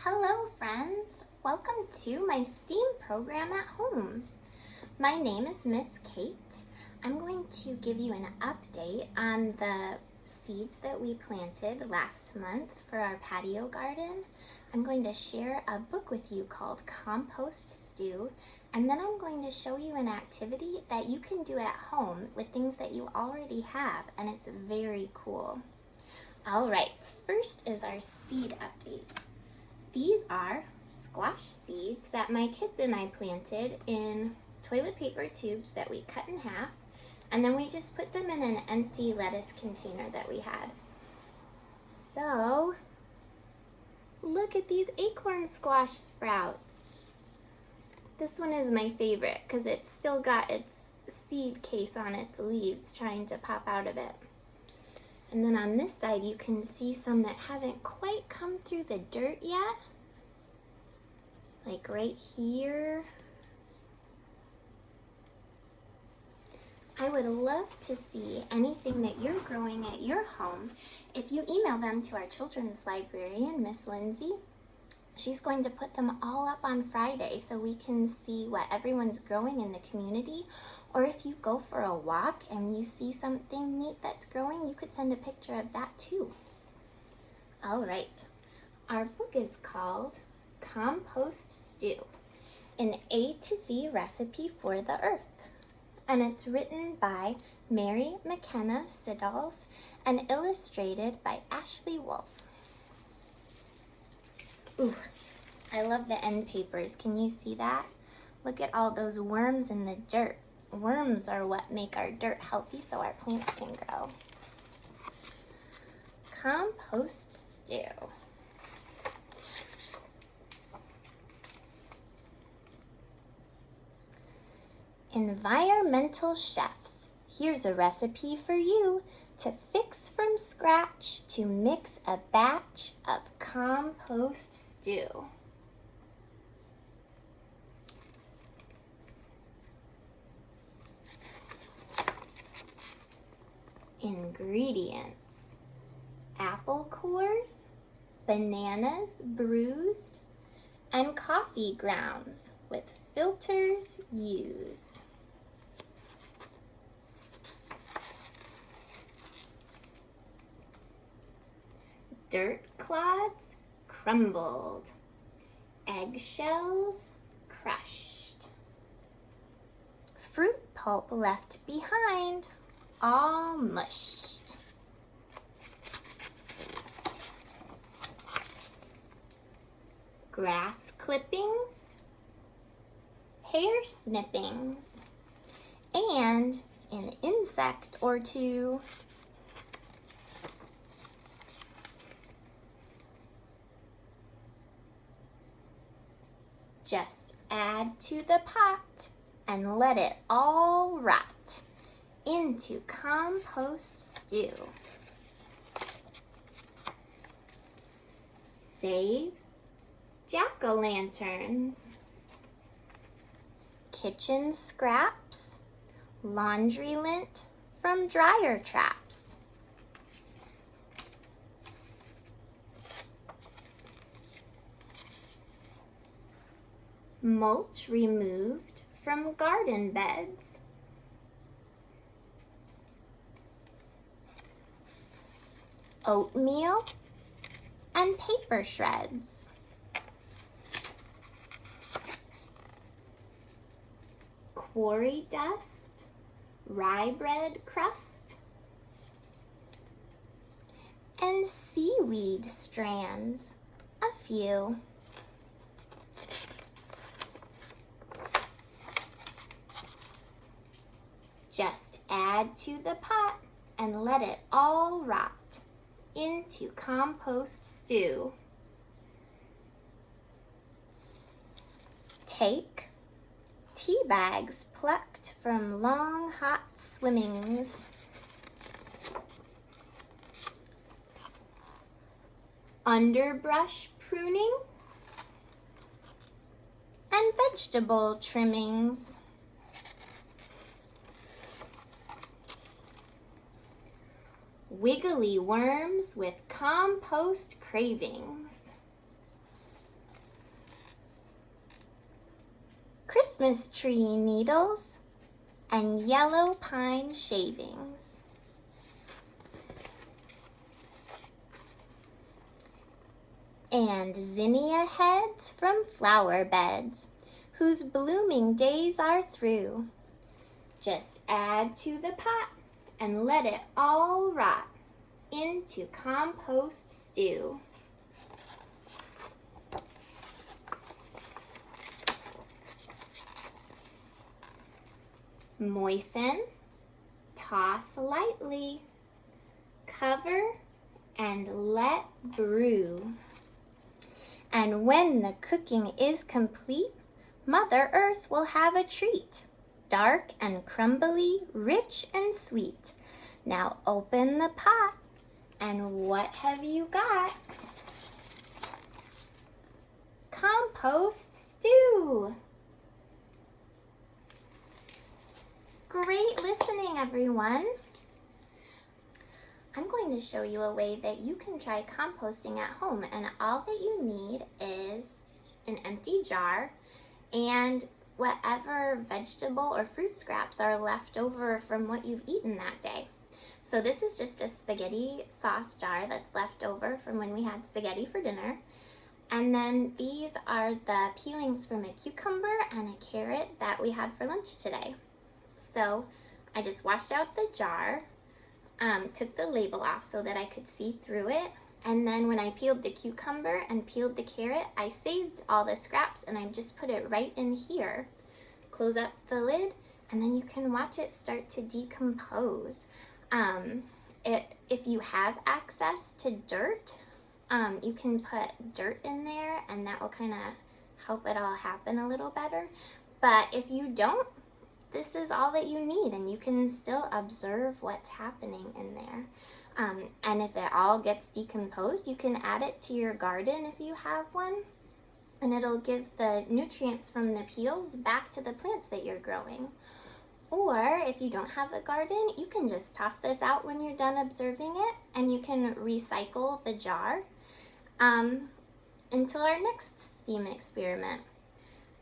Hello friends! Welcome to my STEAM program at home. My name is Miss Kate. I'm going to give you an update on the seeds that we planted last month for our patio garden. I'm going to share a book with you called Compost Stew, and then I'm going to show you an activity that you can do at home with things that you already have, and it's very cool. All right, first is our seed update. These are squash seeds that my kids and I planted in toilet paper tubes that we cut in half, and then we just put them in an empty lettuce container that we had. So, look at these acorn squash sprouts. This one is my favorite because it's still got its seed case on its leaves trying to pop out of it. And then on this side, you can see some that haven't quite come through the dirt yet. Like right here. I would love to see anything that you're growing at your home. If you email them to our children's librarian, Miss Lindsay, she's going to put them all up on Friday so we can see what everyone's growing in the community. Or if you go for a walk and you see something neat that's growing, you could send a picture of that too. All right, our book is called Compost Stew, an A to Z recipe for the earth. And it's written by Mary McKenna Siddals and illustrated by Ashley Wolf. Ooh, I love the end papers. Can you see that? Look at all those worms in the dirt. Worms are what make our dirt healthy so our plants can grow. Compost stew. Environmental chefs, here's a recipe for you to fix from scratch to mix a batch of compost stew. Ingredients: apple cores, bananas bruised, and coffee grounds with filters used. Dirt clods crumbled, eggshells crushed, fruit pulp left behind, all mushed. Grass clippings, hair snippings, and an insect or two. Just add to the pot and let it all rot into compost stew. Save jack-o'-lanterns, kitchen scraps, laundry lint from dryer traps. Mulch removed from garden beds. Oatmeal and paper shreds. Quarry dust, rye bread crust, and seaweed strands, a few. Just add to the pot and let it all rot into compost stew. Take tea bags plucked from long hot swimmings. Underbrush pruning and vegetable trimmings. Wiggly worms with compost cravings. Christmas tree needles, and yellow pine shavings. And zinnia heads from flower beds, whose blooming days are through. Just add to the pot and let it all rot into compost stew. Moisten, toss lightly, cover, and let brew. And when the cooking is complete, Mother Earth will have a treat, dark and crumbly, rich and sweet. Now open the pot, and what have you got? Compost stew. Great listening, everyone. I'm going to show you a way that you can try composting at home, and all that you need is an empty jar and whatever vegetable or fruit scraps are left over from what you've eaten that day. So this is just a spaghetti sauce jar that's left over from when we had spaghetti for dinner. And then these are the peelings from a cucumber and a carrot that we had for lunch today. So I just washed out the jar, took the label off so that I could see through it. And then when I peeled the cucumber and peeled the carrot, I saved all the scraps and I just put it right in here. Close up the lid, and then you can watch it start to decompose. If you have access to dirt, you can put dirt in there and that will kind of help it all happen a little better. But if you don't, this is all that you need, and you can still observe what's happening in there. And if it all gets decomposed, you can add it to your garden if you have one, and it'll give the nutrients from the peels back to the plants that you're growing. Or if you don't have a garden, you can just toss this out when you're done observing it, and you can recycle the jar until our next STEAM experiment.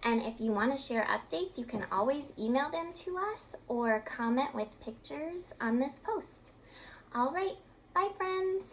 And if you want to share updates, you can always email them to us or comment with pictures on this post. All right, bye friends.